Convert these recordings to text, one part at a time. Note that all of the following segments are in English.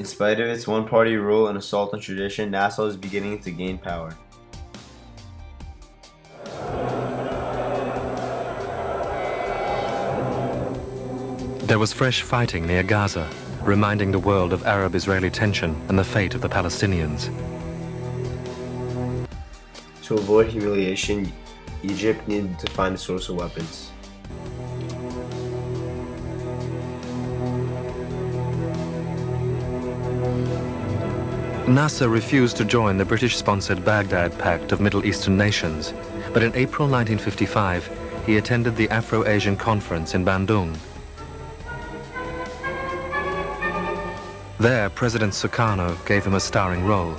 In spite of its one-party rule and assault on tradition, Nassau is beginning to gain power. There was fresh fighting near Gaza, reminding the world of Arab-Israeli tension and the fate of the Palestinians. To avoid humiliation, Egypt needed to find a source of weapons. Nasser refused to join the British-sponsored Baghdad Pact of Middle Eastern nations, but in April 1955 he attended the Afro-Asian Conference in Bandung. There, President Sukarno gave him a starring role.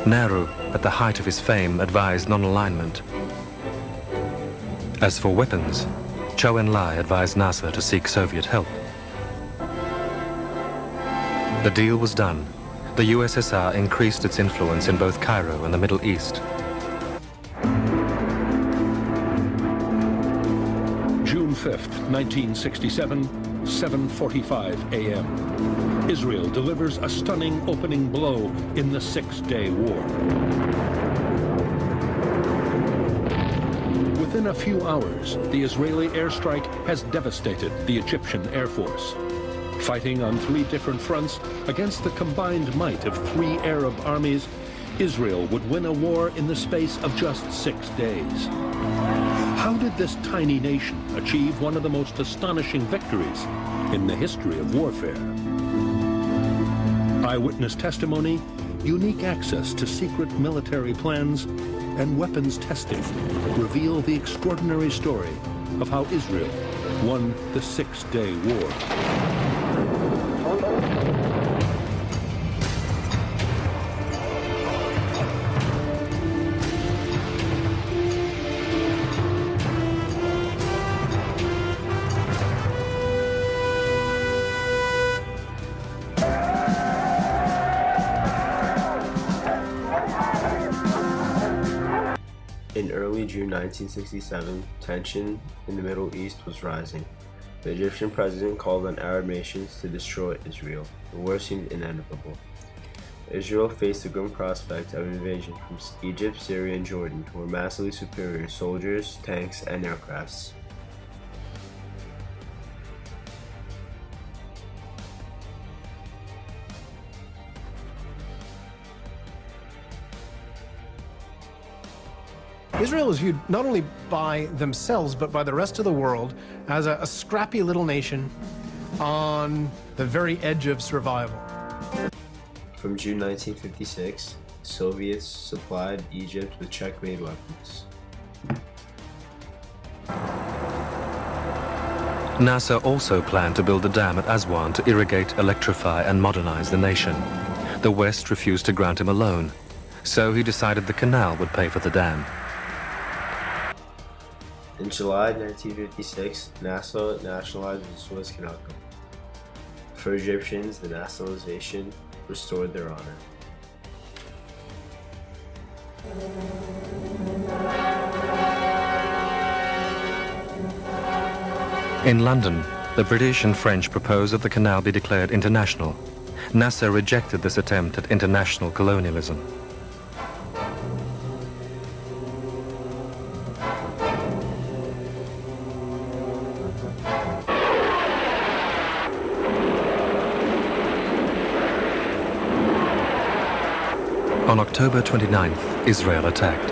Nehru, at the height of his fame, advised non-alignment. As for weapons, Zhou Enlai advised Nasser to seek Soviet help. The deal was done. The USSR increased its influence in both Cairo and the Middle East. June 5th, 1967, 7:45 a.m. Israel delivers a stunning opening blow in the Six-Day War. Within a few hours, the Israeli airstrike has devastated the Egyptian Air Force. Fighting on 3 different fronts against the combined might of 3 Arab armies, Israel would win a war in the space of just 6 days. How did this tiny nation achieve one of the most astonishing victories in the history of warfare? Eyewitness testimony, unique access to secret military plans, and weapons testing reveal the extraordinary story of how Israel won the Six-Day War. In early June 1967, tension in the Middle East was rising. The Egyptian president called on Arab nations to destroy Israel. The war seemed inevitable. Israel faced the grim prospect of invasion from Egypt, Syria, and Jordan, who were massively superior soldiers, tanks, and aircrafts. Israel is viewed not only by themselves, but by the rest of the world as a scrappy little nation on the very edge of survival. From June 1956, Soviets supplied Egypt with Czech-made weapons. Nasser also planned to build a dam at Aswan to irrigate, electrify, and modernize the nation. The West refused to grant him a loan, so he decided the canal would pay for the dam. In July 1956, Nassau nationalized the Suez Canal Company. For Egyptians, the nationalization restored their honor. In London, the British and French proposed that the canal be declared international. Nasser rejected this attempt at international colonialism. On October 29th, Israel attacked.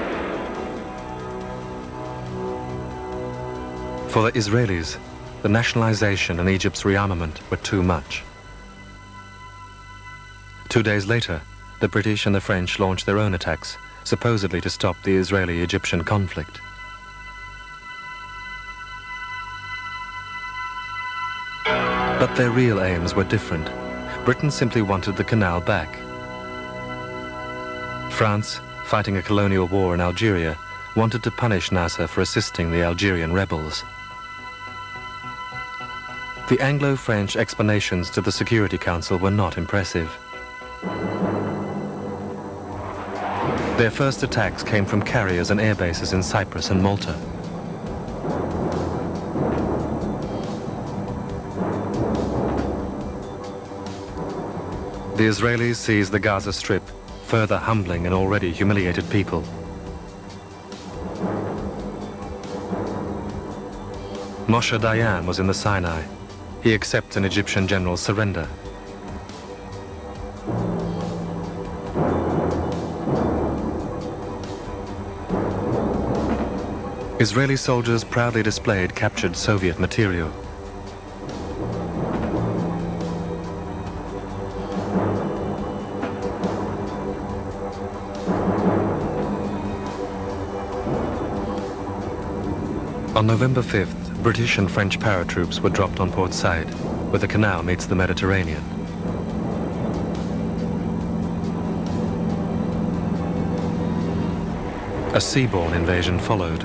For the Israelis, the nationalization and Egypt's rearmament were too much. 2 days later, the British and the French launched their own attacks, supposedly to stop the Israeli-Egyptian conflict. But their real aims were different. Britain simply wanted the canal back. France, fighting a colonial war in Algeria, wanted to punish Nasser for assisting the Algerian rebels. The Anglo-French explanations to the Security Council were not impressive. Their first attacks came from carriers and air bases in Cyprus and Malta. The Israelis seized the Gaza Strip, further humbling an already humiliated people. Moshe Dayan was in the Sinai. He accepts an Egyptian general's surrender. Israeli soldiers proudly displayed captured Soviet material. On November 5th, British and French paratroops were dropped on Port Said, where the canal meets the Mediterranean. A seaborne invasion followed.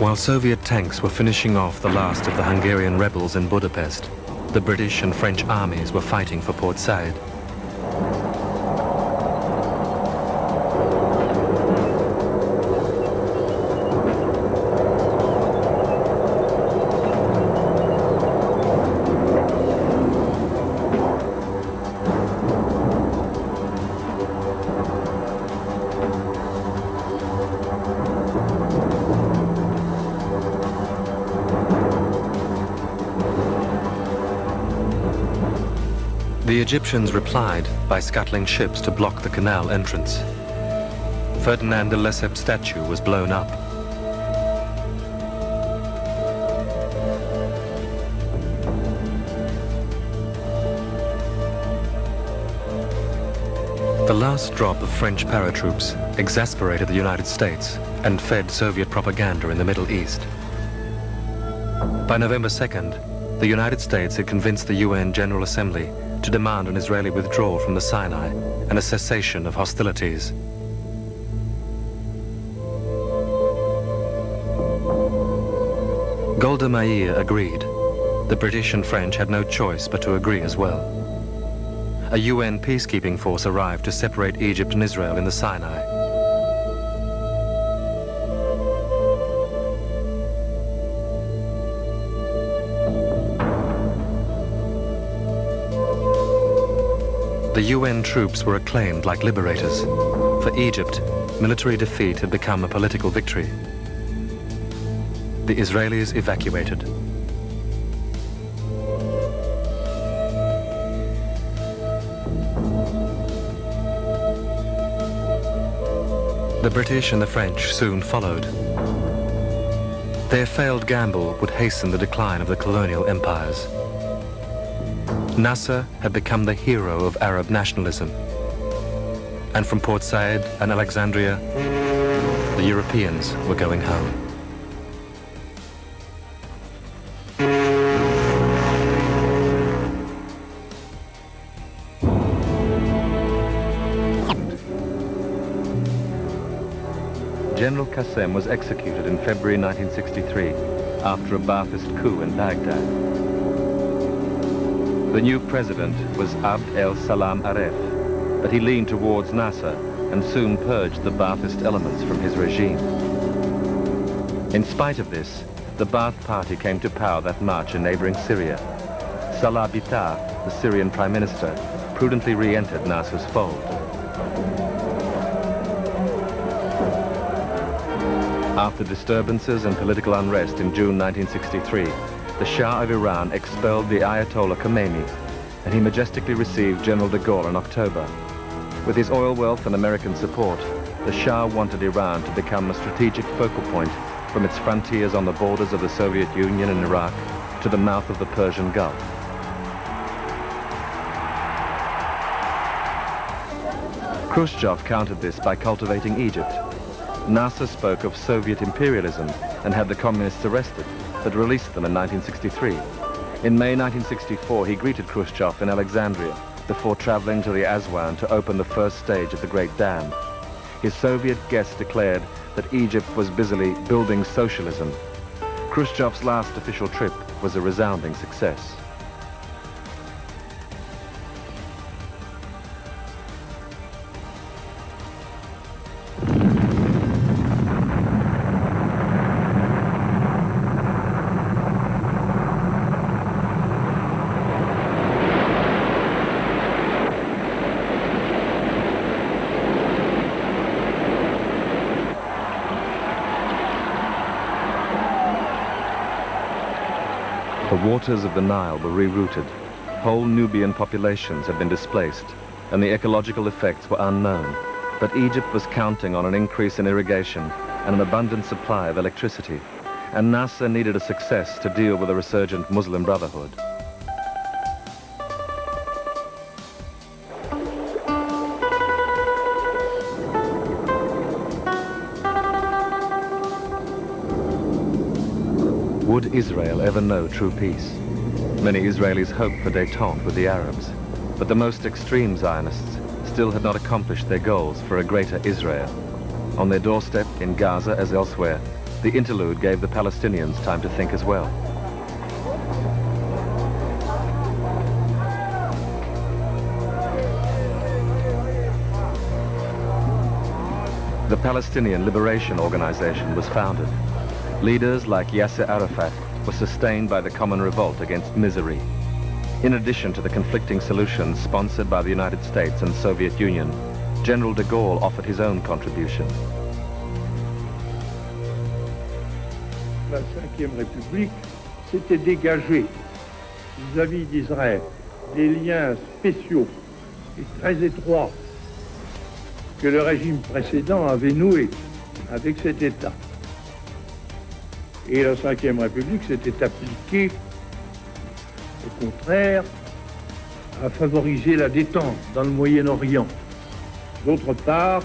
While Soviet tanks were finishing off the last of the Hungarian rebels in Budapest, the British and French armies were fighting for Port Said. The Egyptians replied by scuttling ships to block the canal entrance. Ferdinand de Lesseps' statue was blown up. The last drop of French paratroops exasperated the United States and fed Soviet propaganda in the Middle East. By November 2nd, the United States had convinced the UN General Assembly to demand an Israeli withdrawal from the Sinai and a cessation of hostilities. Golda Meir agreed. The British and French had no choice but to agree as well. A UN peacekeeping force arrived to separate Egypt and Israel in the Sinai. The UN troops were acclaimed like liberators. For Egypt, military defeat had become a political victory. The Israelis evacuated. The British and the French soon followed. Their failed gamble would hasten the decline of the colonial empires. Nasser had become the hero of Arab nationalism. And from Port Said and Alexandria, the Europeans were going home. General Qassem was executed in February 1963 after a Ba'athist coup in Baghdad. The new president was Abd el-Salam Aref, but he leaned towards Nasser and soon purged the Ba'athist elements from his regime. In spite of this, the Ba'ath party came to power that March in neighboring Syria. Salah Bitar, the Syrian prime minister, prudently re-entered Nasser's fold. After disturbances and political unrest in June 1963, the Shah of Iran expelled the Ayatollah Khomeini, and he majestically received General de Gaulle in October. With his oil wealth and American support, the Shah wanted Iran to become a strategic focal point from its frontiers on the borders of the Soviet Union and Iraq to the mouth of the Persian Gulf. Khrushchev countered this by cultivating Egypt. Nasser spoke of Soviet imperialism and had the communists arrested, but released them in 1963. In May 1964, he greeted Khrushchev in Alexandria before traveling to the Aswan to open the first stage of the Great Dam. His Soviet guest declared that Egypt was busily building socialism. Khrushchev's last official trip was a resounding success. The waters of the Nile were rerouted. Whole Nubian populations had been displaced, and the ecological effects were unknown. But Egypt was counting on an increase in irrigation and an abundant supply of electricity, and Nasser needed a success to deal with the resurgent Muslim Brotherhood. Would Israel ever know true peace? Many Israelis hoped for détente with the Arabs, but the most extreme Zionists still had not accomplished their goals for a greater Israel. On their doorstep, in Gaza as elsewhere, the interlude gave the Palestinians time to think as well. The Palestinian Liberation Organization was founded. Leaders like Yasser Arafat were sustained by the common revolt against misery. In addition to the conflicting solutions sponsored by the United States and Soviet Union, General de Gaulle offered his own contribution. La Ve République s'était dégagée vis-à-vis d'Israël des liens spéciaux et très étroits que le régime précédent avait noués avec cet État. Et la Ve République s'était appliquée, au contraire, à favoriser la détente dans le Moyen-Orient. D'autre part,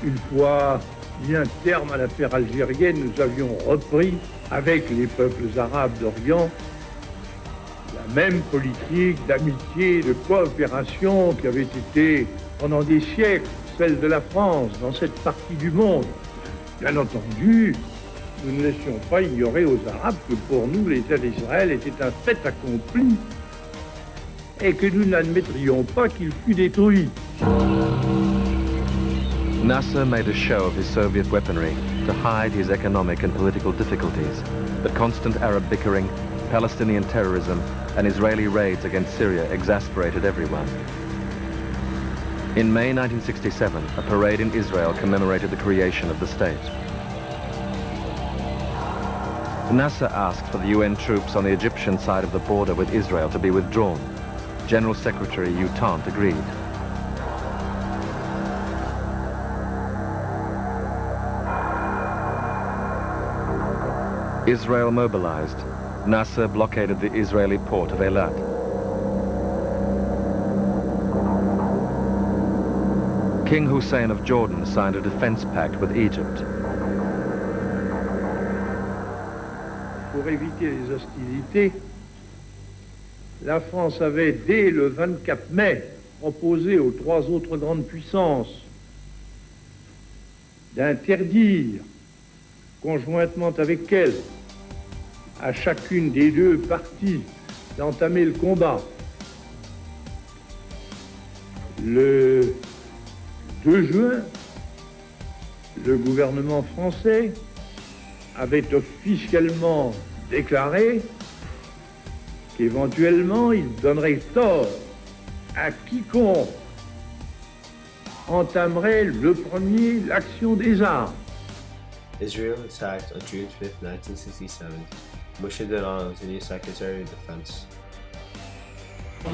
une fois mis un terme à l'affaire algérienne, nous avions repris, avec les peuples arabes d'Orient, la même politique d'amitié et de coopération qui avait été, pendant des siècles, celle de la France dans cette partie du monde. Bien entendu, nous ne laissions pas ignorer aux Arabes que pour nous, l'État d'Israël était un fait accompli et que nous n'admettrions pas qu'il fût détruit. Nasser made a show of his Soviet weaponry to hide his economic and political difficulties, but constant Arab bickering, Palestinian terrorism, and Israeli raids against Syria exasperated everyone. In May 1967, a parade in Israel commemorated the creation of the state. Nasser asked for the UN troops on the Egyptian side of the border with Israel to be withdrawn. General Secretary U Tant agreed. Israel mobilized. Nasser blockaded the Israeli port of Eilat. King Hussein of Jordan signed a defense pact with Egypt. Pour éviter les hostilités, la France avait, dès le 24 mai, proposé aux trois autres grandes puissances d'interdire, conjointement avec elle, à chacune des deux parties d'entamer le combat. Le 2 juin, le gouvernement français avait officiellement déclaré qu'éventuellement il donnerait tort à quiconque entamerait le premier l'action des armes. Israel attacked on June 5, 1967. Moshe Dayan was the new Secretary of Defense.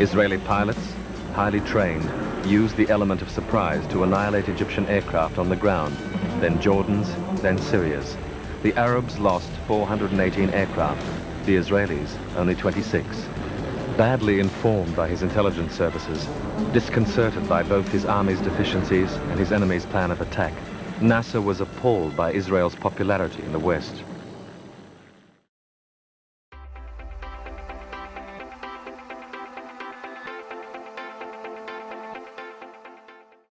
Israeli pilots, highly trained, used the element of surprise to annihilate Egyptian aircraft on the ground, then Jordan's, then Syria's. The Arabs lost 418 aircraft, the Israelis only 26. Badly informed by his intelligence services, disconcerted by both his army's deficiencies and his enemy's plan of attack, Nasser was appalled by Israel's popularity in the West.